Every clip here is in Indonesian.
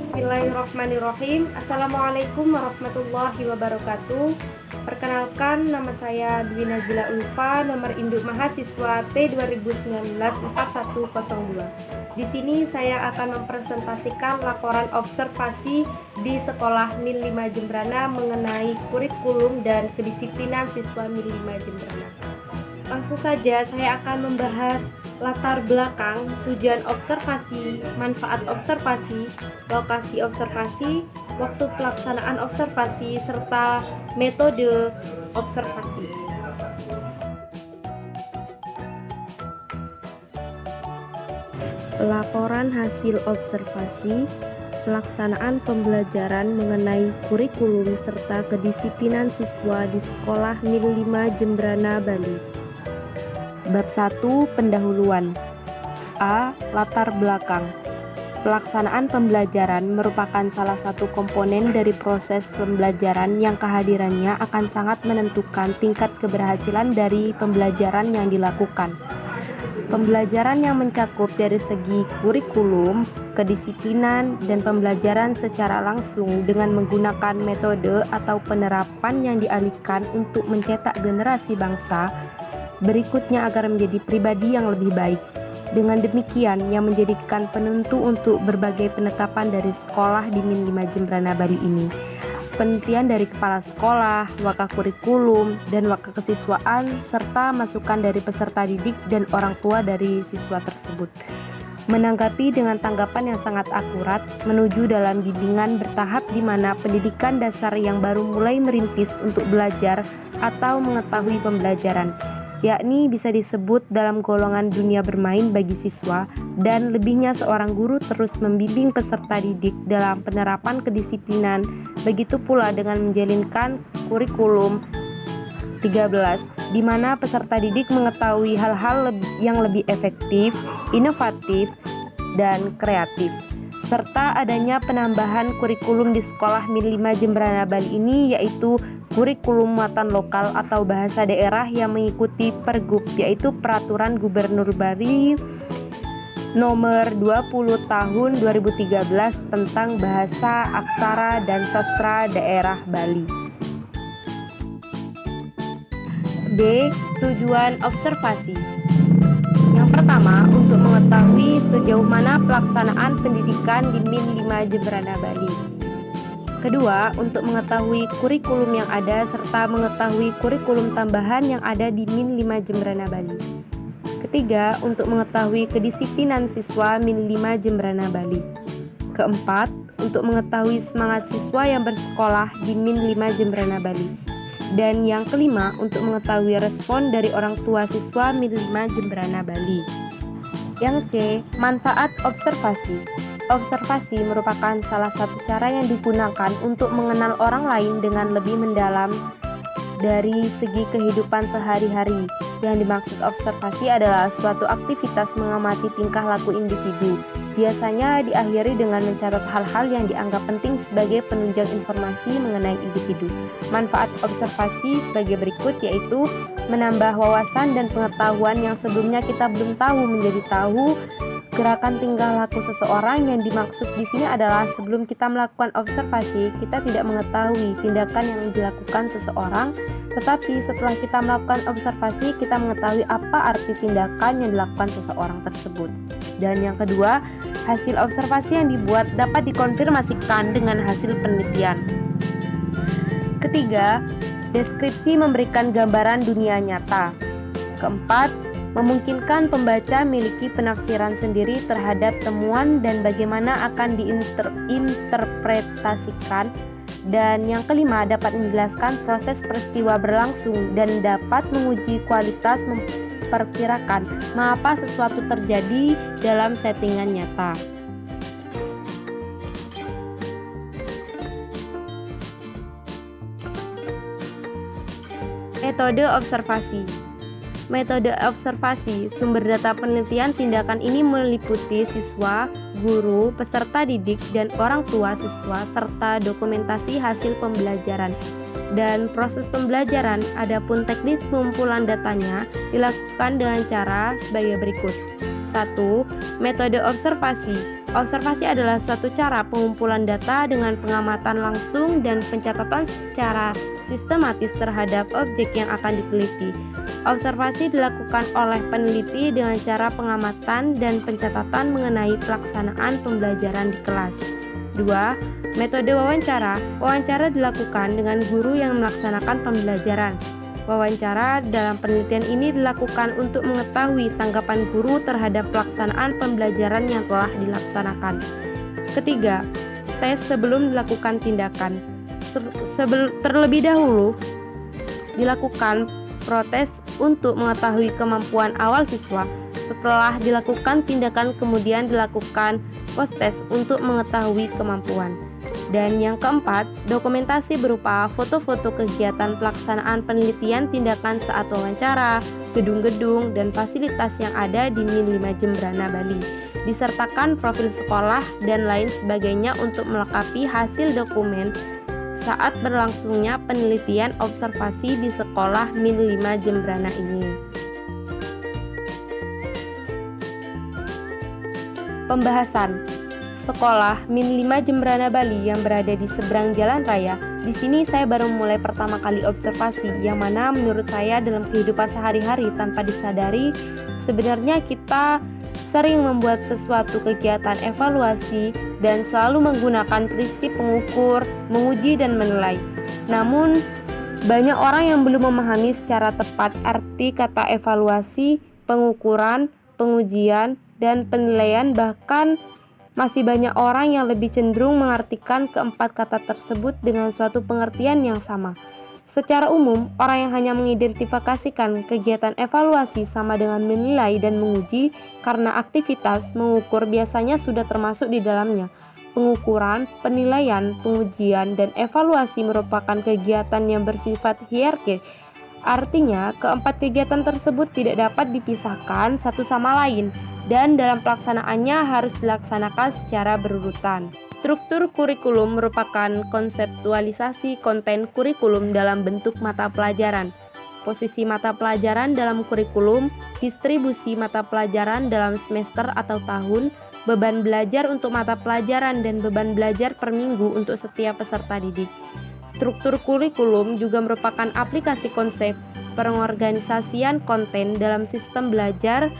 Bismillahirrahmanirrahim. Assalamualaikum warahmatullahi wabarakatuh. Perkenalkan, nama saya Dwi Nazila Ulfa, nomor induk mahasiswa T2019-4102. Di sini saya akan mempresentasikan laporan observasi di Sekolah Min 5 Jembrana mengenai kurikulum dan kedisiplinan siswa Min 5 Jembrana. Langsung saja saya akan membahas latar belakang, tujuan observasi, manfaat observasi, lokasi observasi, waktu pelaksanaan observasi, serta metode observasi. Laporan hasil observasi, pelaksanaan pembelajaran mengenai kurikulum serta kedisiplinan siswa di Sekolah Min 5 Jembrana, Bali. Bab 1. Pendahuluan. A. Latar belakang. Pelaksanaan pembelajaran merupakan salah satu komponen dari proses pembelajaran yang kehadirannya akan sangat menentukan tingkat keberhasilan dari pembelajaran yang dilakukan. Pembelajaran yang mencakup dari segi kurikulum, kedisiplinan, dan pembelajaran secara langsung dengan menggunakan metode atau penerapan yang dialihkan untuk mencetak generasi bangsa berikutnya agar menjadi pribadi yang lebih baik. Dengan demikian, yang menjadikan penentu untuk berbagai penetapan dari sekolah di Min 5 Jembrana, Bali ini. Penelitian dari kepala sekolah, wakakurikulum, dan wakakesiswaan, serta masukan dari peserta didik dan orang tua dari siswa tersebut. Menanggapi dengan tanggapan yang sangat akurat, menuju dalam bimbingan bertahap di mana pendidikan dasar yang baru mulai merintis untuk belajar atau mengetahui pembelajaran, yakni bisa disebut dalam golongan dunia bermain bagi siswa, dan lebihnya seorang guru terus membimbing peserta didik dalam penerapan kedisiplinan, begitu pula dengan menjalinkan kurikulum 13, di mana peserta didik mengetahui hal-hal yang lebih efektif, inovatif, dan kreatif. Serta adanya penambahan kurikulum di Sekolah Min 5 Jembrana, Bali ini, yaitu kurikulum muatan lokal atau bahasa daerah yang mengikuti Pergub, yaitu Peraturan Gubernur Bali Nomor 20 Tahun 2013 tentang Bahasa, Aksara, dan Sastra Daerah Bali. B. Tujuan observasi. Yang pertama, untuk mengetahui sejauh mana pelaksanaan pendidikan di Min 5 Jembrana, Bali. Kedua, untuk mengetahui kurikulum yang ada serta mengetahui kurikulum tambahan yang ada di Min 5 Jembrana, Bali. Ketiga, untuk mengetahui kedisiplinan siswa Min 5 Jembrana, Bali. Keempat, untuk mengetahui semangat siswa yang bersekolah di Min 5 Jembrana, Bali. Dan yang kelima, untuk mengetahui respon dari orang tua siswa Min 5 Jembrana, Bali. Yang C. Manfaat observasi. Observasi merupakan salah satu cara yang digunakan untuk mengenal orang lain dengan lebih mendalam dari segi kehidupan sehari-hari. Yang dimaksud observasi adalah suatu aktivitas mengamati tingkah laku individu. Biasanya diakhiri dengan mencatat hal-hal yang dianggap penting sebagai penunjang informasi mengenai individu. Manfaat observasi sebagai berikut, yaitu menambah wawasan dan pengetahuan yang sebelumnya kita belum tahu menjadi tahu. Gerakan tingkah laku seseorang yang dimaksud di sini adalah sebelum kita melakukan observasi, kita tidak mengetahui tindakan yang dilakukan seseorang, tetapi setelah kita melakukan observasi, kita mengetahui apa arti tindakan yang dilakukan seseorang tersebut. Dan yang kedua, hasil observasi yang dibuat dapat dikonfirmasikan dengan hasil penelitian. Ketiga, deskripsi memberikan gambaran dunia nyata. Keempat, memungkinkan pembaca memiliki penafsiran sendiri terhadap temuan dan bagaimana akan diinterpretasikan. Dan yang kelima, dapat menjelaskan proses peristiwa berlangsung dan dapat menguji kualitas memperkirakan mengapa sesuatu terjadi dalam settingan nyata. Metode observasi. Metode observasi, sumber data penelitian tindakan ini meliputi siswa, guru, peserta didik, dan orang tua siswa, serta dokumentasi hasil pembelajaran. Dan proses pembelajaran, adapun teknik pengumpulan datanya dilakukan dengan cara sebagai berikut. 1. Metode observasi. Observasi adalah suatu cara pengumpulan data dengan pengamatan langsung dan pencatatan secara sistematis terhadap objek yang akan diteliti. Observasi dilakukan oleh peneliti dengan cara pengamatan dan pencatatan mengenai pelaksanaan pembelajaran di kelas. 2. Metode wawancara. Wawancara dilakukan dengan guru yang melaksanakan pembelajaran. Wawancara dalam penelitian ini dilakukan untuk mengetahui tanggapan guru terhadap pelaksanaan pembelajaran yang telah dilaksanakan. Ketiga, tes sebelum dilakukan tindakan. Terlebih dahulu dilakukan protes untuk mengetahui kemampuan awal siswa. Setelah dilakukan tindakan, kemudian dilakukan post-tes untuk mengetahui kemampuan. Dan yang keempat, dokumentasi berupa foto-foto kegiatan pelaksanaan penelitian tindakan saat wawancara, gedung-gedung, dan fasilitas yang ada di Min 5 Jembrana, Bali, disertakan profil sekolah dan lain sebagainya untuk melengkapi hasil dokumen saat berlangsungnya penelitian observasi di sekolah Min 5 Jembrana ini. Pembahasan sekolah Min 5 Jembrana, Bali yang berada di seberang jalan raya. Di sini saya baru mulai pertama kali observasi, yang mana menurut saya dalam kehidupan sehari-hari tanpa disadari, sebenarnya kita sering membuat sesuatu kegiatan evaluasi dan selalu menggunakan prinsip pengukur, menguji, dan menilai. Namun, banyak orang yang belum memahami secara tepat arti kata evaluasi, pengukuran, pengujian, dan penilaian, bahkan masih banyak orang yang lebih cenderung mengartikan keempat kata tersebut dengan suatu pengertian yang sama. Secara umum, orang yang hanya mengidentifikasikan kegiatan evaluasi sama dengan menilai dan menguji karena aktivitas mengukur biasanya sudah termasuk di dalamnya. Pengukuran, penilaian, pengujian, dan evaluasi merupakan kegiatan yang bersifat hierarkis. Artinya, keempat kegiatan tersebut tidak dapat dipisahkan satu sama lain, dan dalam pelaksanaannya harus dilaksanakan secara berurutan. Struktur kurikulum merupakan konseptualisasi konten kurikulum dalam bentuk mata pelajaran. Posisi mata pelajaran dalam kurikulum, distribusi mata pelajaran dalam semester atau tahun, beban belajar untuk mata pelajaran dan beban belajar per minggu untuk setiap peserta didik. Struktur kurikulum juga merupakan aplikasi konsep pengorganisasian konten dalam sistem belajar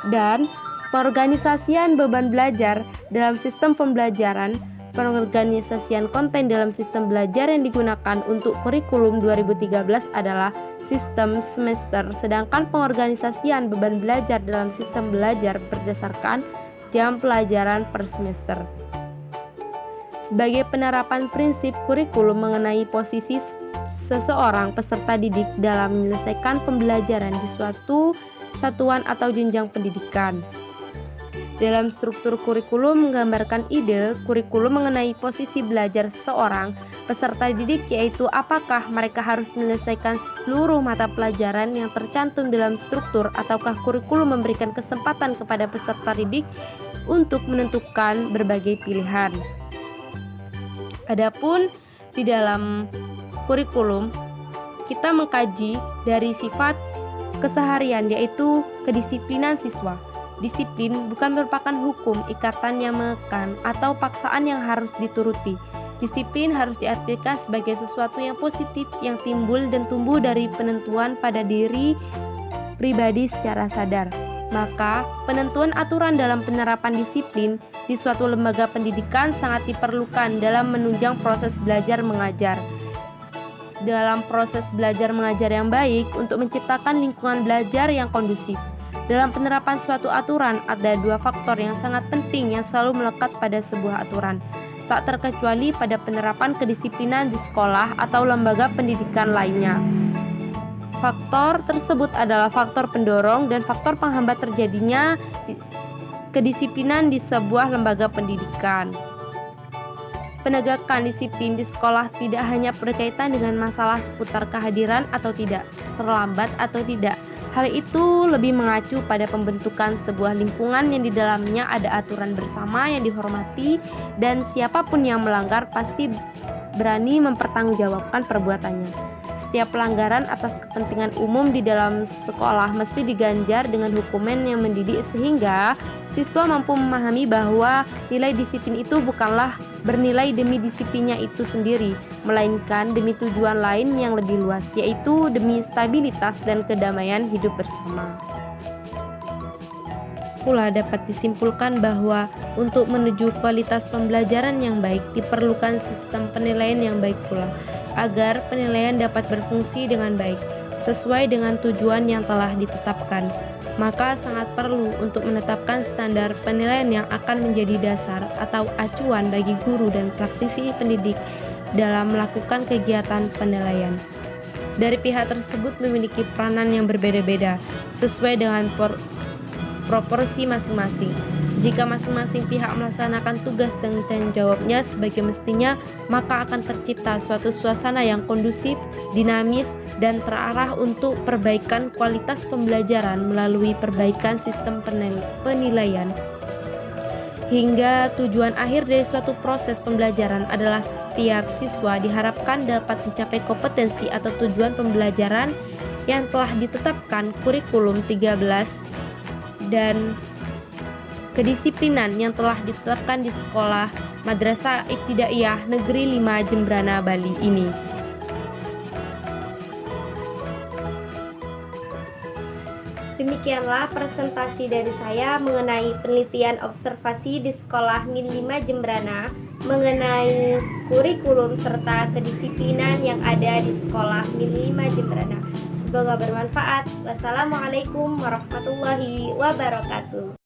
dan pengorganisasian beban belajar dalam sistem pembelajaran. Pengorganisasian konten dalam sistem belajar yang digunakan untuk kurikulum 2013 adalah sistem semester, sedangkan pengorganisasian beban belajar dalam sistem belajar berdasarkan jam pelajaran per semester. Sebagai penerapan prinsip kurikulum mengenai posisi seseorang peserta didik dalam menyelesaikan pembelajaran di suatu satuan atau jenjang pendidikan. Dalam struktur kurikulum menggambarkan ide kurikulum mengenai posisi belajar seseorang peserta didik, yaitu apakah mereka harus menyelesaikan seluruh mata pelajaran yang tercantum dalam struktur ataukah kurikulum memberikan kesempatan kepada peserta didik untuk menentukan berbagai pilihan. Adapun di dalam kurikulum kita mengkaji dari sifat keseharian, yaitu kedisiplinan siswa. Disiplin bukan merupakan hukum, ikatan yang mengekang atau paksaan yang harus dituruti. Disiplin harus diartikan sebagai sesuatu yang positif yang timbul dan tumbuh dari penentuan pada diri pribadi secara sadar. Maka, penentuan aturan dalam penerapan disiplin di suatu lembaga pendidikan sangat diperlukan dalam menunjang proses belajar mengajar. Dalam proses belajar mengajar yang baik untuk menciptakan lingkungan belajar yang kondusif. Dalam penerapan suatu aturan, ada dua faktor yang sangat penting yang selalu melekat pada sebuah aturan, tak terkecuali pada penerapan kedisiplinan di sekolah atau lembaga pendidikan lainnya. Faktor tersebut adalah faktor pendorong dan faktor penghambat terjadinya kedisiplinan di sebuah lembaga pendidikan. Penegakan disiplin di sekolah tidak hanya berkaitan dengan masalah seputar kehadiran atau tidak, terlambat atau tidak. Hal itu lebih mengacu pada pembentukan sebuah lingkungan yang di dalamnya ada aturan bersama yang dihormati dan siapapun yang melanggar pasti berani mempertanggungjawabkan perbuatannya. setiap pelanggaran atas kepentingan umum di dalam sekolah mesti diganjar dengan hukuman yang mendidik sehingga siswa mampu memahami bahwa nilai disiplin itu bukanlah bernilai demi disiplinnya itu sendiri, melainkan demi tujuan lain yang lebih luas, yaitu demi stabilitas dan kedamaian hidup bersama. Pula dapat disimpulkan bahwa untuk menuju kualitas pembelajaran yang baik diperlukan sistem penilaian yang baik pula, agar penilaian dapat berfungsi dengan baik, sesuai dengan tujuan yang telah ditetapkan. Maka sangat perlu untuk menetapkan standar penilaian yang akan menjadi dasar atau acuan bagi guru dan praktisi pendidik dalam melakukan kegiatan penilaian. Dari pihak tersebut memiliki peranan yang berbeda-beda, sesuai dengan proporsi masing-masing. Jika masing-masing pihak melaksanakan tugas dan tanggung jawabnya sebagai mestinya, maka akan tercipta suatu suasana yang kondusif, dinamis, dan terarah untuk perbaikan kualitas pembelajaran melalui perbaikan sistem penilaian. Hingga tujuan akhir dari suatu proses pembelajaran adalah setiap siswa diharapkan dapat mencapai kompetensi atau tujuan pembelajaran yang telah ditetapkan kurikulum 13 dan kedisiplinan yang telah ditetapkan di sekolah Madrasah Ibtidaiyah Negeri 5 Jembrana, Bali ini. Demikianlah presentasi dari saya mengenai penelitian observasi di sekolah Min 5 Jembrana mengenai kurikulum serta kedisiplinan yang ada di sekolah Min 5 Jembrana. Semoga bermanfaat. Wassalamualaikum warahmatullahi wabarakatuh.